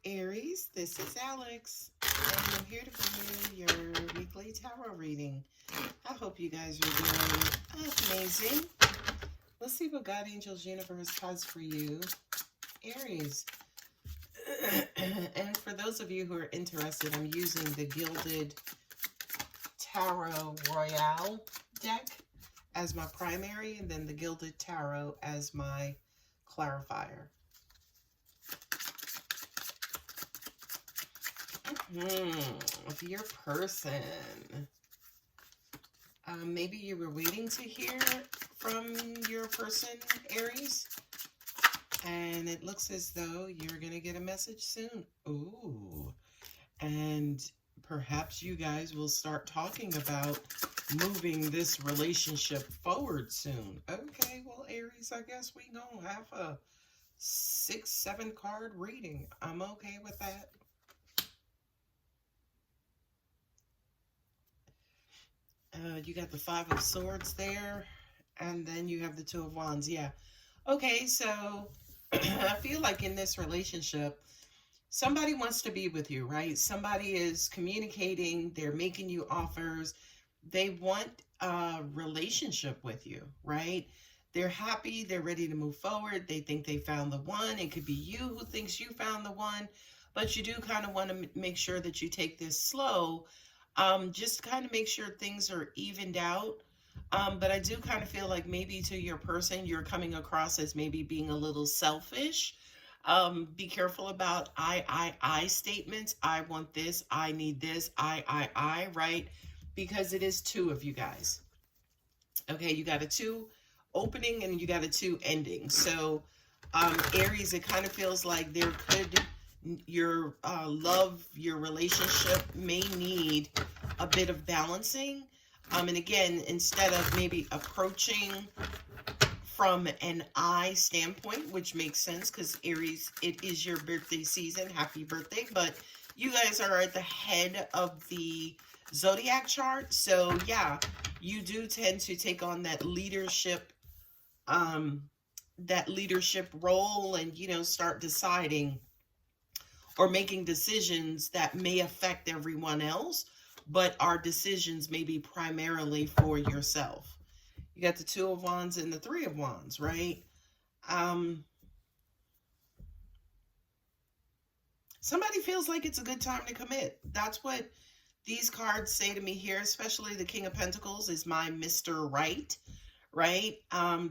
Aries, this is Alex, and I'm here to bring you your weekly tarot reading. I hope you guys are doing amazing. Let's see what God, Angels, Universe has for you, Aries. And for those of you who are interested, I'm using the Gilded Tarot Royale deck as my primary, and then the Gilded Tarot as my clarifier. Your person. Maybe you were waiting to hear from your person, Aries. And it looks as though you're going to get a message soon. Ooh. And perhaps you guys will start talking about moving this relationship forward soon. Okay, well, Aries, I guess we gonna have a 6-7 card reading. I'm okay with that. You got the 5 of Swords there, and then you have the 2 of Wands. Yeah. Okay, so I feel like in this relationship, somebody wants to be with you, right? Somebody is communicating. They're making you offers. They want a relationship with you, right? They're happy. They're ready to move forward. They think they found the one. It could be you who thinks you found the one, but you do kind of want to make sure that you take this slow. Just kind of make sure things are evened out. But I do kind of feel like maybe to your person, you're coming across as maybe being a little selfish. Be careful about I statements. I want this. I need this. I, right? Because it is 2 of you guys. Okay, you got a 2 opening and you got a 2 ending. So, Aries, it kind of feels like there could... your love, your relationship may need a bit of balancing. And again, instead of maybe approaching from an I standpoint, which makes sense because Aries, it is your birthday season. Happy birthday. But you guys are at the head of the zodiac chart. So yeah, you do tend to take on that leadership role and, you know, start deciding or making decisions that may affect everyone else, but our decisions may be primarily for yourself. You got the 2 of Wands and the 3 of Wands, right? Somebody feels like it's a good time to commit. That's what these cards say to me here, especially the King of Pentacles is my Mr. Right, right?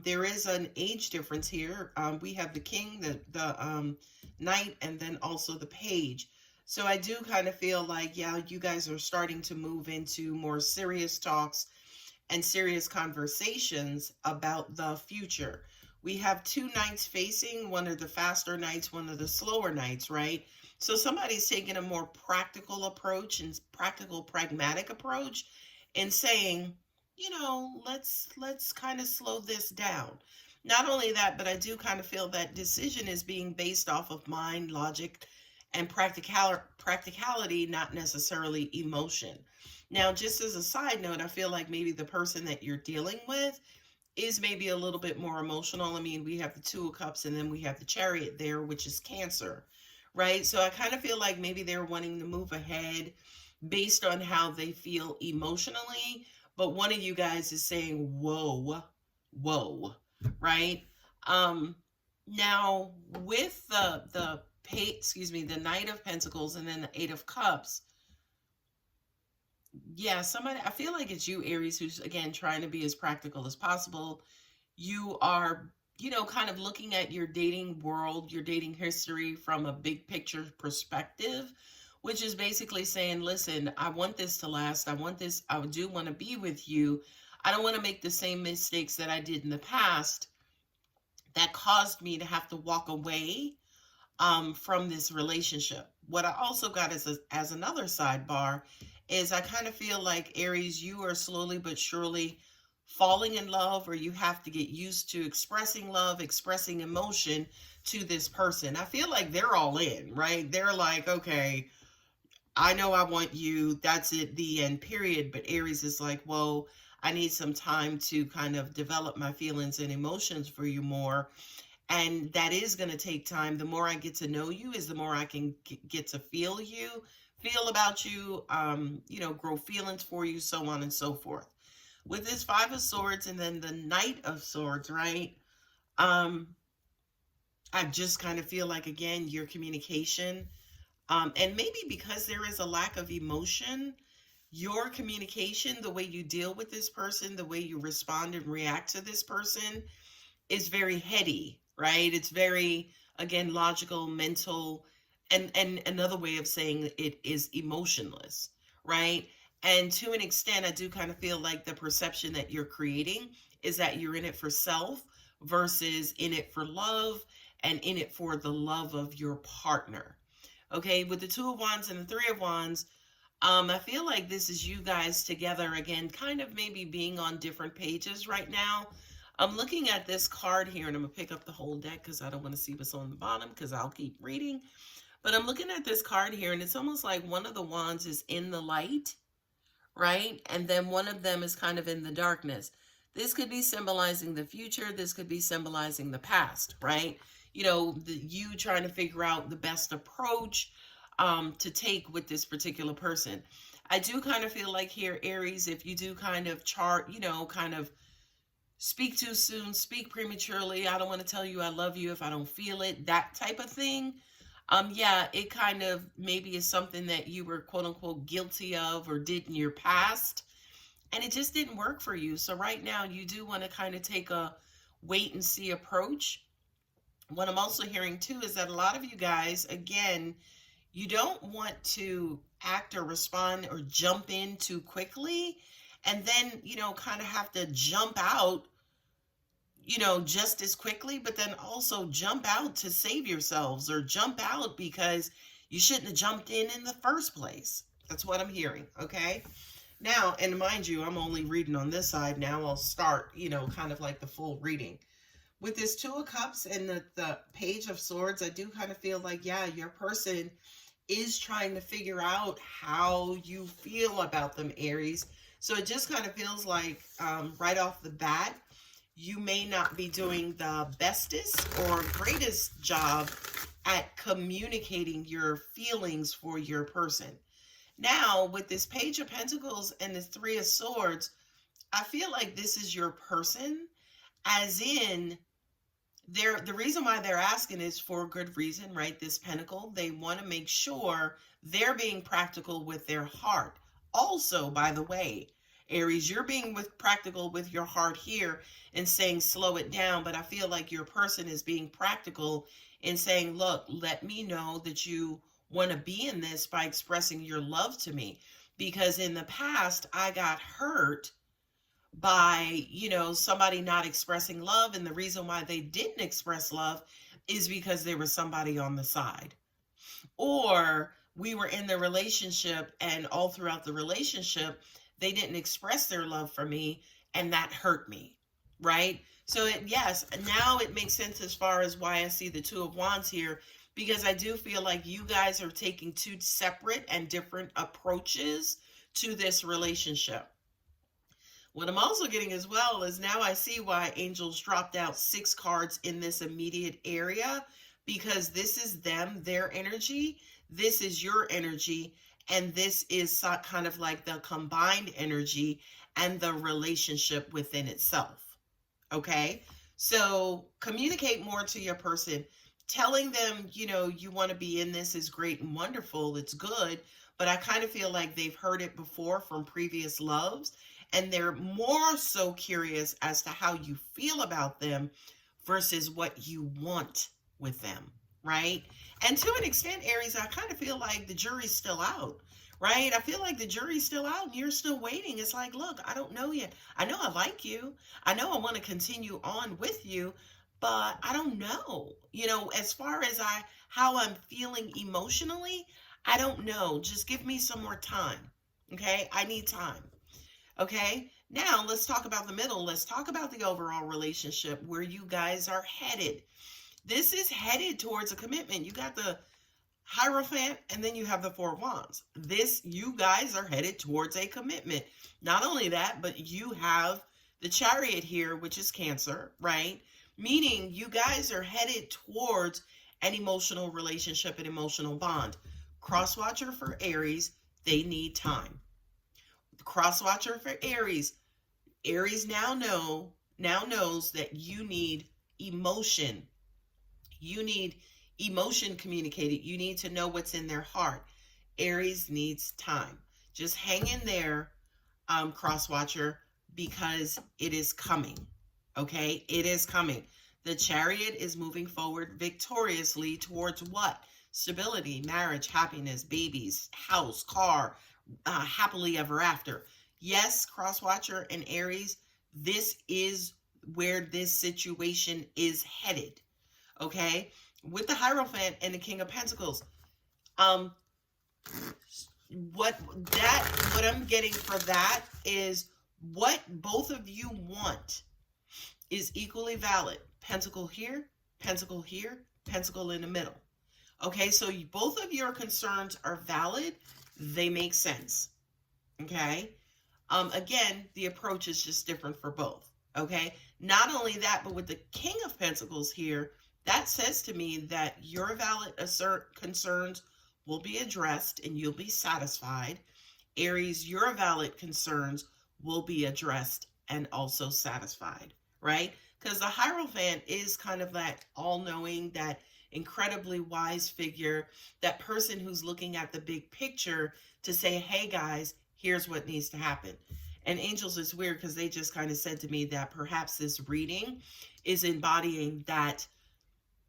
There is an age difference here. We have the King, the Knight, and then also the Page. So I do kind of feel like, yeah, you guys are starting to move into more serious talks and serious conversations about the future. We have 2 knights facing, one of the faster knights, one of the slower knights, right? So somebody's taking a more practical approach and pragmatic approach and saying, you know, let's kind of slow this down. Not only that, but I do kind of feel that decision is being based off of mind, logic, and practicality, not necessarily emotion. Now, just as a side note, I feel like maybe the person that you're dealing with is maybe a little bit more emotional. I mean, we have the 2 of Cups and then we have the Chariot there, which is Cancer, right? So I kind of feel like maybe they're wanting to move ahead based on how they feel emotionally. But one of you guys is saying, whoa, whoa, right? Now with the Knight of Pentacles and then the 8 of Cups, yeah, somebody, I feel like it's you, Aries, who's again trying to be as practical as possible. You are, you know, kind of looking at your dating world, your dating history from a big picture perspective, which is basically saying, listen, I want this to last. I want this. I do want to be with you. I don't want to make the same mistakes that I did in the past that caused me to have to walk away from this relationship. What I also got as another sidebar is I kind of feel like, Aries, you are slowly but surely falling in love, or you have to get used to expressing love, expressing emotion to this person. I feel like they're all in, right? They're like, okay, I know I want you. That's it, the end, period. But Aries is like, whoa, I need some time to kind of develop my feelings and emotions for you more. And that is going to take time. The more I get to know you is the more I can get to feel you, feel about you, grow feelings for you, so on and so forth. With this Five of Swords and then the Knight of Swords, right? I just kind of feel like, again, your communication, and maybe because there is a lack of emotion, your communication, the way you deal with this person, the way you respond and react to this person is very heady, right? It's very, again, logical, mental, and another way of saying it is emotionless, right? And to an extent, I do kind of feel like the perception that you're creating is that you're in it for self versus in it for love and in it for the love of your partner. Okay, with the Two of Wands and the Three of Wands, I feel like this is you guys together again, kind of maybe being on different pages right now. I'm looking at this card here, and I'm going to pick up the whole deck because I don't want to see what's on the bottom because I'll keep reading. But I'm looking at this card here, and it's almost like one of the wands is in the light, right? And then one of them is kind of in the darkness. This could be symbolizing the future. This could be symbolizing the past, right? You trying to figure out the best approach to take with this particular person. I do kind of feel like here, Aries, if you do kind of chart, kind of speak too soon, speak prematurely, I don't want to tell you I love you if I don't feel it, that type of thing. Yeah, it kind of maybe is something that you were quote unquote guilty of or did in your past, and it just didn't work for you. So right now you do want to kind of take a wait and see approach. What I'm also hearing too is that a lot of you guys, again, you don't want to act or respond or jump in too quickly and then, kind of have to jump out, just as quickly, but then also jump out to save yourselves or jump out because you shouldn't have jumped in the first place. That's what I'm hearing, okay? Now, and mind you, I'm only reading on this side. Now I'll start, kind of like the full reading. With this Two of Cups and the Page of Swords, I do kind of feel like, yeah, your person is trying to figure out how you feel about them, Aries. So it just kind of feels like right off the bat, you may not be doing the bestest or greatest job at communicating your feelings for your person. Now, with this Page of Pentacles and this Three of Swords, I feel like this is your person, as in, the reason why they're asking is for a good reason, right? This pentacle, they want to make sure they're being practical with their heart. Also, by the way, Aries, you're being practical with your heart here and saying slow it down, but I feel like your person is being practical in saying, look, let me know that you want to be in this by expressing your love to me, because in the past I got hurt by, somebody not expressing love, and the reason why they didn't express love is because there was somebody on the side, or we were in the relationship and all throughout the relationship they didn't express their love for me, and that hurt me, right? So yes, now it makes sense as far as why I see the Two of Wands here, because I do feel like you guys are taking two separate and different approaches to this relationship. What I'm also getting as well is now I see why angels dropped out 6 cards in this immediate area, because this is them, their energy, this is your energy, and this is kind of like the combined energy and the relationship within itself. Okay? So communicate more to your person. Telling them, you want to be in this is great and wonderful. It's good. But I kind of feel like they've heard it before from previous loves, and they're more so curious as to how you feel about them versus what you want with them, right? And to an extent, Aries, I kind of feel like the jury's still out, right? I feel like the jury's still out and you're still waiting. It's like, look, I don't know yet. I know I like you. I know I want to continue on with you, but I don't know. As far as how I'm feeling emotionally, I don't know. Just give me some more time, okay? I need time. Okay, now let's talk about the middle. Let's talk about the overall relationship, where you guys are headed. This is headed towards a commitment. You got the Hierophant, and then you have the Four of Wands. You guys are headed towards a commitment. Not only that, but you have the Chariot here, which is Cancer, right? meaning you guys are headed towards an emotional relationship, an emotional bond. Crosswatcher for Aries, they need time. Crosswatcher for Aries, Aries now knows that you need emotion. You need emotion communicated. You need to know what's in their heart. Aries needs time. Just hang in there, Crosswatcher, because it is coming. Okay, it is coming. The Chariot is moving forward victoriously towards what? Stability, marriage, happiness, babies, house, car, happily ever after. Yes, Crosswatcher and Aries, this is where this situation is headed. Okay, with the Hierophant and the King of Pentacles, what I'm getting for that is what both of you want is equally valid. Pentacle here, pentacle in the middle. Okay, so both of your concerns are valid. They make sense. Okay. Again, the approach is just different for both. Okay. Not only that, but with the King of Pentacles here, that says to me that your valid concerns will be addressed and you'll be satisfied. Aries, your valid concerns will be addressed and also satisfied, right? Because the Hierophant is kind of that all-knowing, that incredibly wise figure, that person who's looking at the big picture to say, hey guys, here's what needs to happen. And Angels is weird because they just kind of said to me that perhaps this reading is embodying that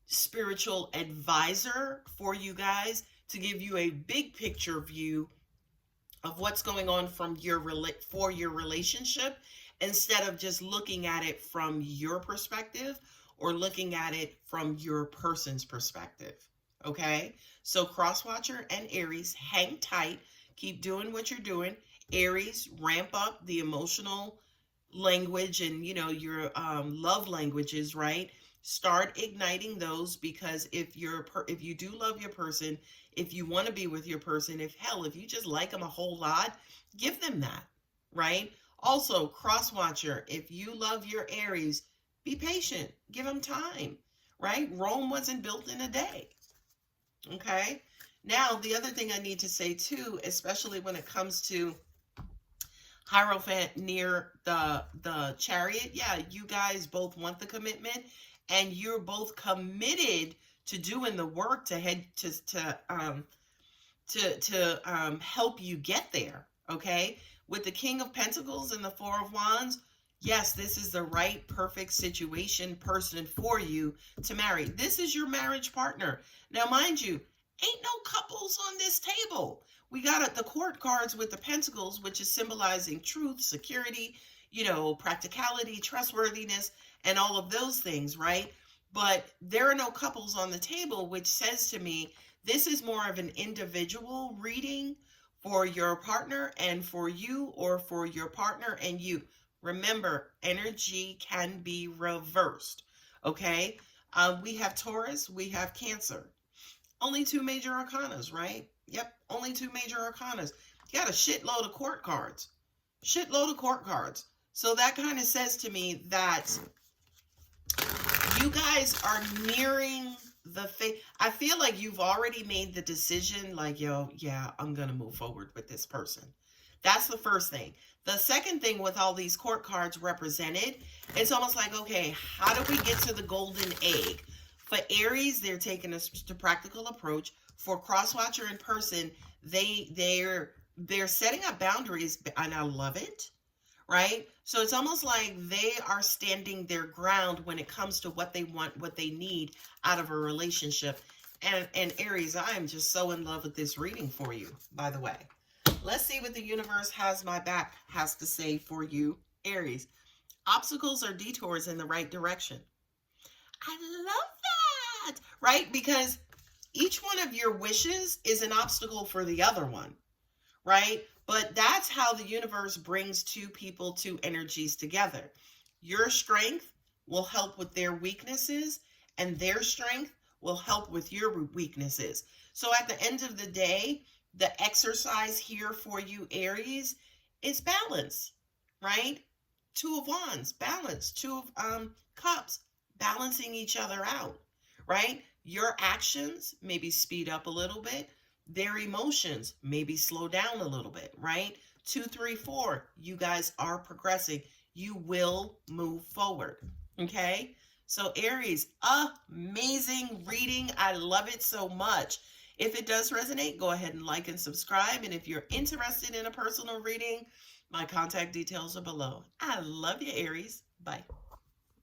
spiritual advisor for you guys to give you a big picture view of what's going on from your relationship, instead of just looking at it from your perspective or looking at it from your person's perspective. Okay, so Crosswatcher and Aries, hang tight, keep doing what you're doing. Aries, ramp up the emotional language and your love languages, right? Start igniting those, because if you do love your person, if you want to be with your person, if you just like them a whole lot, give them that, right? Also, Crosswatcher, if you love your Aries, be patient, give them time, right? Rome wasn't built in a day. Okay. Now, the other thing I need to say too, especially when it comes to Hierophant near the Chariot, yeah, you guys both want the commitment, and you're both committed to doing the work to help you get there. Okay, with the King of Pentacles and the Four of Wands, yes, this is the right, perfect situation, person for you to marry. This is your marriage partner. Now, mind you, ain't no couples on this table. We got the court cards with the pentacles, which is symbolizing truth, security, practicality, trustworthiness, and all of those things, right? But there are no couples on the table, which says to me, this is more of an individual reading for your partner and for you, or for your partner and you. Remember, energy can be reversed, okay? We have Taurus, we have Cancer. Only two major arcanas, right? Yep, only two major arcanas. You got a shitload of court cards. So that kind of says to me that you guys are nearing the fate. I feel like you've already made the decision, like, yeah, I'm going to move forward with this person. That's the first thing. The second thing, with all these court cards represented, it's almost like, okay, how do we get to the golden egg? For Aries, they're taking a practical approach. For Crosswatcher in person, they're setting up boundaries, and I love it, right? So it's almost like they are standing their ground when it comes to what they want, what they need out of a relationship. And Aries, I am just so in love with this reading for you, by the way. Let's see what the universe has to say for you, Aries. Obstacles or detours in the right direction. I love that, right? Because each one of your wishes is an obstacle for the other one, right? But that's how the universe brings two people, two energies together. Your strength will help with their weaknesses, and their strength will help with your weaknesses. So at the end of the day, the exercise here for you, Aries, is balance, right? Two of Wands, balance. Two of Cups, balancing each other out, right? Your actions maybe speed up a little bit. Their emotions maybe slow down a little bit, right? 2, 3, 4, you guys are progressing. You will move forward, okay? So Aries, amazing reading. I love it so much. If it does resonate, go ahead and like and subscribe. And if you're interested in a personal reading, my contact details are below. I love you, Aries. Bye.